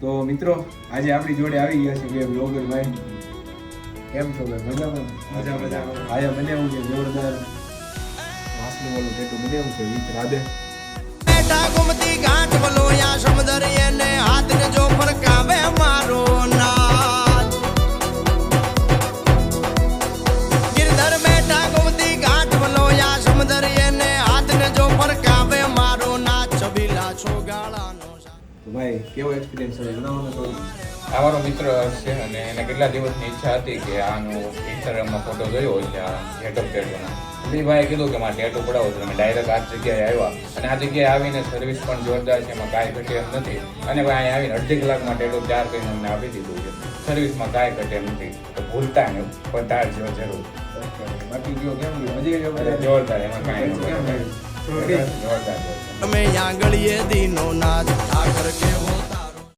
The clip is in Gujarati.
તો મિત્રો આજે આપણી જોડે આવી ગયા છે બે બ્લોગર ભાઈ. કેમ છો ભાઈ? મજામાં? આજે મને એવું છે જોરદાર વાસણું વાળું ટેટુ મને એવું છે વિથ રાધે. બેટા ગુમતી ઘાટ વલોયા સમુદરીએ ને હાથને જો ફરકાવે મારો નાથ ગિરધર બેટા ગુમતી ઘાટ વલોયા સમુદરીએ ને હાથને જો ફરકાવે મારો નાથ છબીલા છોગાળાનો તો ભાઈ કેવો એક્સપિરિયન્સ છે જણાવો તો. આ મારો મિત્ર છે અને એને કેટલા દિવસની ઈચ્છા હતી કે આનો ઇન્સ્ટાગ્રામમાં ફોટો જોયો હોય છે આ હેટઅપ ટેટોના. એટલે ભાઈએ કીધું કે મારે ટેટો પડાવો તો અમે ડાયરેક્ટ આ જગ્યાએ આવ્યા અને આ જગ્યાએ આવીને સર્વિસ પણ જોરદાર છે, એમાં કાંઈ ઘટે એમ નથી. અને ભાઈ અહીંયા આવીને અડધી કલાકમાં ટેટો તૈયાર કરીને અમને આપી દીધું છે. સર્વિસમાં કાંઈ ઘટે એમ નથી, તો ભૂલતા નહીં પણ તાર જેવો જરૂર. બાકી કયો કેમ રહ્યું? મજા આવી ગઈ? જોરદાર, એમાં કાંઈ કેમ નથી. રહ્યું? જોરદાર. તમે આંગળીએ દીનો નાથ ઠાકર કેવો